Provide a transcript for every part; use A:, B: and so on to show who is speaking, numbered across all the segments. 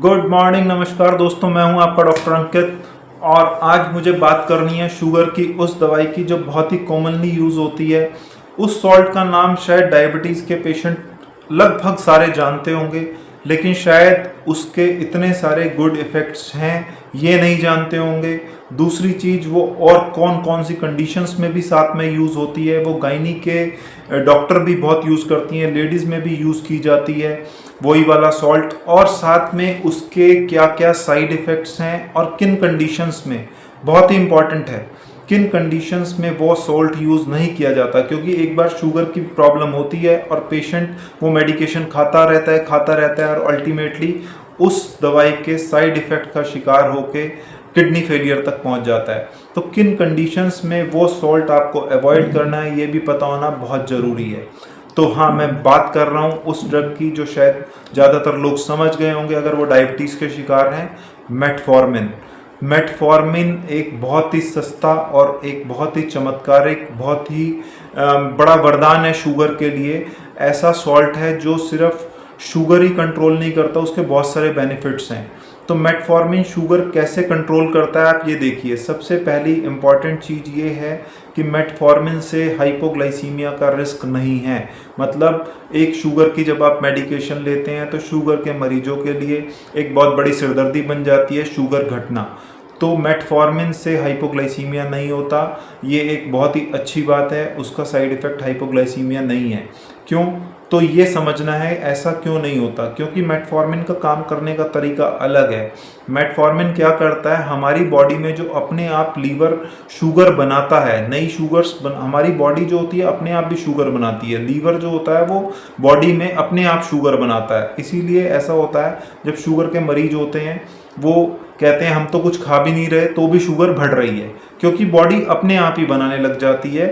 A: Good morning, नमस्कार दोस्तों। मैं हूं आपका डॉक्टर अंकित और आज मुझे बात करनी है शुगर की उस दवाई की जो बहुत ही कॉमनली यूज़ होती है। उस सॉल्ट का नाम शायद डायबिटीज़ के पेशेंट लगभग सारे जानते होंगे, लेकिन शायद उसके इतने सारे गुड इफ़ेक्ट्स हैं ये नहीं जानते होंगे। दूसरी चीज़, वो और कौन कौन सी कंडीशंस में भी साथ में यूज़ होती है, वो गायनी के डॉक्टर भी बहुत यूज़ करती हैं, लेडीज़ में भी यूज़ की जाती है वही वाला सॉल्ट। और साथ में उसके क्या क्या साइड इफ़ेक्ट्स हैं और किन कंडीशंस में, बहुत ही इंपॉर्टेंट है, किन कंडीशंस में वो सॉल्ट यूज़ नहीं किया जाता। क्योंकि एक बार शुगर की प्रॉब्लम होती है और पेशेंट वो मेडिकेशन खाता रहता है और अल्टीमेटली उस दवाई के साइड इफ़ेक्ट का शिकार होके किडनी फेलियर तक पहुंच जाता है। तो किन कंडीशंस में वो सॉल्ट आपको अवॉइड करना है ये भी पता होना बहुत ज़रूरी है। तो हाँ, मैं बात कर रहा हूँ उस ड्रग की जो शायद ज़्यादातर लोग समझ गए होंगे अगर वो डायबिटीज़ के शिकार हैं, मेटफॉर्मिन। मेटफॉर्मिन एक बहुत ही सस्ता और एक बहुत ही चमत्कारिक, बहुत ही बड़ा वरदान है शुगर के लिए। ऐसा सॉल्ट है जो सिर्फ शुगर ही कंट्रोल नहीं करता, उसके बहुत सारे बेनिफिट्स हैं। तो मेटफॉर्मिन शुगर कैसे कंट्रोल करता है आप ये देखिए। सबसे पहली इम्पॉर्टेंट चीज़ ये है कि मेटफॉर्मिन से हाइपोग्लाइसीमिया का रिस्क नहीं है। मतलब एक शुगर की जब आप मेडिकेशन लेते हैं तो शुगर के मरीजों के लिए एक बहुत बड़ी सिरदर्दी बन जाती है शुगर घटना। तो मेटफॉर्मिन से हाइपोग्लाइसीमिया नहीं होता, ये एक बहुत ही अच्छी बात है। उसका साइड इफ़ेक्ट हाइपोग्लाइसीमिया नहीं है। क्यों? तो ये समझना है ऐसा क्यों नहीं होता, क्योंकि मेटफॉर्मिन का काम करने का तरीका अलग है। मेटफॉर्मिन क्या करता है, हमारी बॉडी में जो अपने आप लीवर शुगर बनाता है, नई शुगर्स हमारी बॉडी जो होती है अपने आप भी शुगर बनाती है। लीवर जो होता है वो बॉडी में अपने आप शुगर बनाता है। इसीलिए ऐसा होता है जब शुगर के मरीज होते हैं वो कहते हैं हम तो कुछ खा भी नहीं रहे तो भी शुगर बढ़ रही है, क्योंकि बॉडी अपने आप ही बनाने लग जाती है।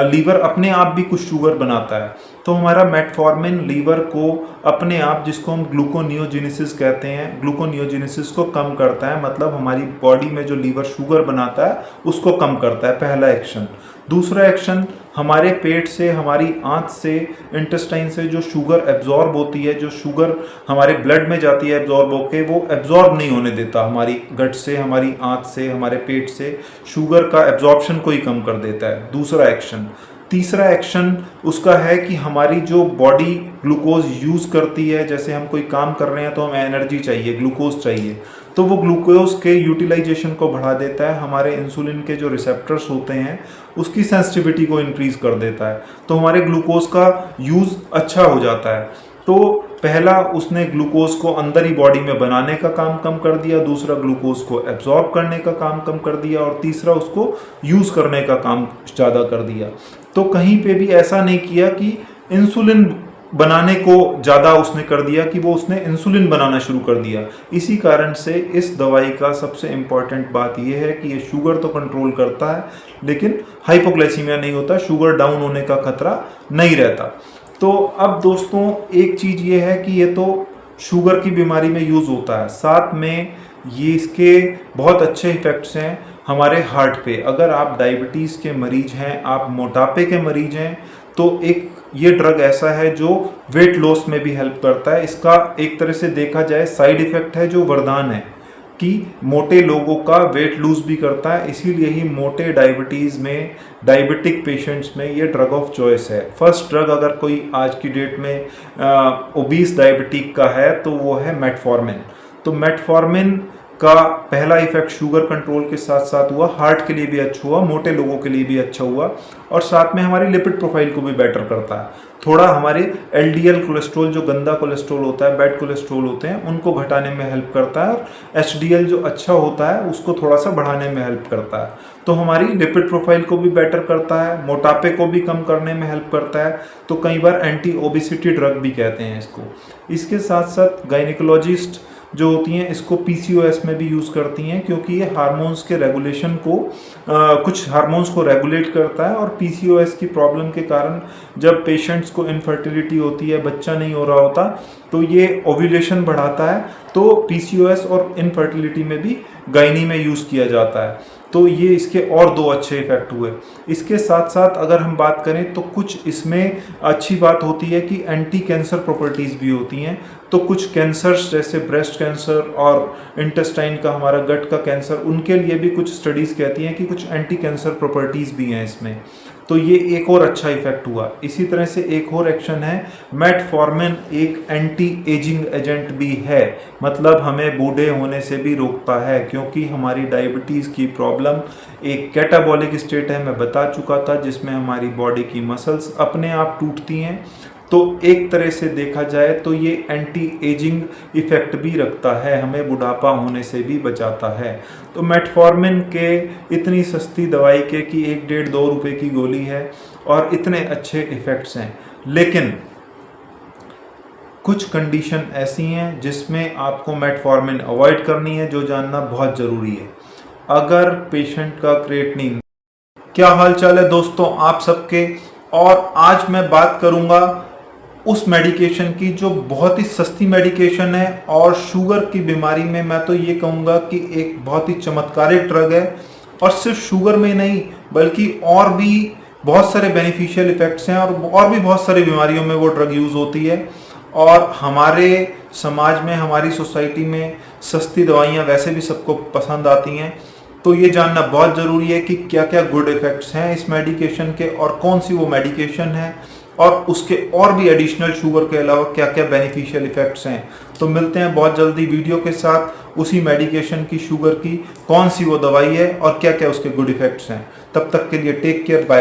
A: लीवर अपने आप भी कुछ शुगर बनाता है। तो हमारा मेटफॉर्मिन लीवर को अपने आप, जिसको हम ग्लूकोनियोजेनेसिस कहते हैं, ग्लूकोनियोजेनेसिस को कम करता है। मतलब हमारी बॉडी में जो लीवर शुगर बनाता है उसको कम करता है, पहला एक्शन। दूसरा एक्शन, हमारे पेट से, हमारी आंत से, इंटेस्टाइन से जो शुगर एब्जॉर्ब होती है, जो शुगर हमारे ब्लड में जाती है एब्जॉर्ब होके, वो एब्जॉर्ब नहीं होने देता। हमारी गट से, हमारी आंत से, हमारे पेट से शुगर का एब्जॉर्प्शन को ही कम कर देता है, दूसरा एक्शन। तीसरा एक्शन उसका है कि हमारी जो बॉडी ग्लूकोज यूज़ करती है, जैसे हम कोई काम कर रहे हैं तो हमें एनर्जी चाहिए, ग्लूकोज चाहिए, तो वो ग्लूकोज के यूटिलाइजेशन को बढ़ा देता है। हमारे इंसुलिन के जो रिसेप्टर्स होते हैं उसकी सेंसिटिविटी को इंक्रीज कर देता है, तो हमारे ग्लूकोज का यूज़ अच्छा हो जाता है। तो पहला, उसने ग्लूकोज को अंदर ही बॉडी में बनाने का काम कम कर दिया। दूसरा, ग्लूकोज को एब्जॉर्ब करने का काम कम कर दिया। और तीसरा, उसको यूज़ करने का काम ज़्यादा कर दिया। तो कहीं पे भी ऐसा नहीं किया कि इंसुलिन बनाने को ज़्यादा उसने कर दिया, कि वो उसने इंसुलिन बनाना शुरू कर दिया। इसी कारण से इस दवाई का सबसे इम्पॉर्टेंट बात यह है कि ये शुगर तो कंट्रोल करता है लेकिन हाइपोग्लाइसीमिया नहीं होता, शुगर डाउन होने का खतरा नहीं रहता। तो अब दोस्तों एक चीज़ ये है कि ये तो शुगर की बीमारी में यूज़ होता है, साथ में ये इसके बहुत अच्छे इफ़ेक्ट्स हैं हमारे हार्ट पे। अगर आप डायबिटीज़ के मरीज हैं, आप मोटापे के मरीज हैं, तो एक ये ड्रग ऐसा है जो वेट लॉस में भी हेल्प करता है। इसका एक तरह से देखा जाए साइड इफ़ेक्ट है जो वरदान है कि मोटे लोगों का वेट लूज भी करता है। इसीलिए ही मोटे डायबिटीज़ में, डायबिटिक पेशेंट्स में ये ड्रग ऑफ चॉइस है। फर्स्ट ड्रग अगर कोई आज की डेट में ओबीस डायबिटिक का है तो वो है मेटफॉर्मिन। तो मेटफॉर्मिन का पहला इफेक्ट शुगर कंट्रोल के साथ साथ हुआ, हार्ट के लिए भी अच्छा हुआ, मोटे लोगों के लिए भी अच्छा हुआ, और साथ में हमारी लिपिड प्रोफाइल को भी बेटर करता है। थोड़ा हमारे एलडीएल कोलेस्ट्रॉल, जो गंदा कोलेस्ट्रॉल होता है, बैड कोलेस्ट्रॉल होते हैं, उनको घटाने में हेल्प करता है। और एचडीएल जो अच्छा होता है उसको थोड़ा सा बढ़ाने में हेल्प करता है। तो हमारी लिपिड प्रोफाइल को भी बेटर करता है, मोटापे को भी कम करने में हेल्प करता है। तो कई बार एंटी ओबेसिटी ड्रग भी कहते हैं इसको। इसके साथ साथ गायनिकोलॉजिस्ट जो होती हैं इसको पीसीओएस में भी यूज़ करती हैं, क्योंकि ये हार्मोन्स के रेगुलेशन को, कुछ हार्मोन्स को रेगुलेट करता है। और पीसीओएस की प्रॉब्लम के कारण जब पेशेंट्स को इनफर्टिलिटी होती है, बच्चा नहीं हो रहा होता, तो ये ओव्यूलेशन बढ़ाता है। तो पीसीओएस और इनफर्टिलिटी में भी गायनी में यूज़ किया जाता है। तो ये इसके और दो अच्छे इफेक्ट हुए। इसके साथ साथ अगर हम बात करें तो कुछ इसमें अच्छी बात होती है कि एंटी कैंसर प्रॉपर्टीज़ भी होती हैं। तो कुछ कैंसर्स जैसे ब्रेस्ट कैंसर और इंटेस्टाइन का, हमारा गट का कैंसर, उनके लिए भी कुछ स्टडीज़ कहती हैं कि कुछ एंटी कैंसर प्रॉपर्टीज़ भी हैं इसमें। तो ये एक और अच्छा इफेक्ट हुआ। इसी तरह से एक और एक्शन है, मेटफॉर्मिन एक एंटी एजिंग एजेंट भी है, मतलब हमें बूढ़े होने से भी रोकता है, क्योंकि हमारी डायबिटीज़ की प्रॉब्लम एक कैटाबॉलिक स्टेट है, मैं बता चुका था, जिसमें हमारी बॉडी की मसल्स अपने आप टूटती हैं। तो एक तरह से देखा जाए तो ये एंटी एजिंग इफेक्ट भी रखता है, हमें बुढ़ापा होने से भी बचाता है। तो मेटफॉर्मिन के इतनी सस्ती दवाई के कि 1-1.5-2 रुपए की गोली है और इतने अच्छे इफेक्ट्स हैं, लेकिन कुछ कंडीशन ऐसी हैं जिसमें आपको मेटफॉर्मिन अवॉइड करनी है, जो जानना बहुत ज़रूरी है। अगर पेशेंट का क्रिएटिनिन, क्या हाल चाल है दोस्तों आप सबके, और आज मैं बात करूंगा उस मेडिकेशन की जो बहुत ही सस्ती मेडिकेशन है और शुगर की बीमारी में मैं तो ये कहूँगा कि एक बहुत ही चमत्कारिक ड्रग है। और सिर्फ शुगर में नहीं बल्कि और भी बहुत सारे बेनिफिशियल इफेक्ट्स हैं और भी बहुत सारी बीमारियों में वो ड्रग यूज़ होती है। और हमारे समाज में, हमारी सोसाइटी में सस्ती दवाइयाँ वैसे भी सबको पसंद आती हैं। तो ये जानना बहुत ज़रूरी है कि क्या क्या गुड इफ़ेक्ट्स हैं इस मेडिकेशन के और कौन सी वो मेडिकेशन है, और उसके और भी एडिशनल शुगर के अलावा क्या क्या बेनिफिशियल इफ़ेक्ट्स हैं। तो मिलते हैं बहुत जल्दी वीडियो के साथ उसी मेडिकेशन की, शुगर की, कौन सी वो दवाई है और क्या क्या उसके गुड इफ़ेक्ट्स हैं। तब तक के लिए टेक केयर, बाय।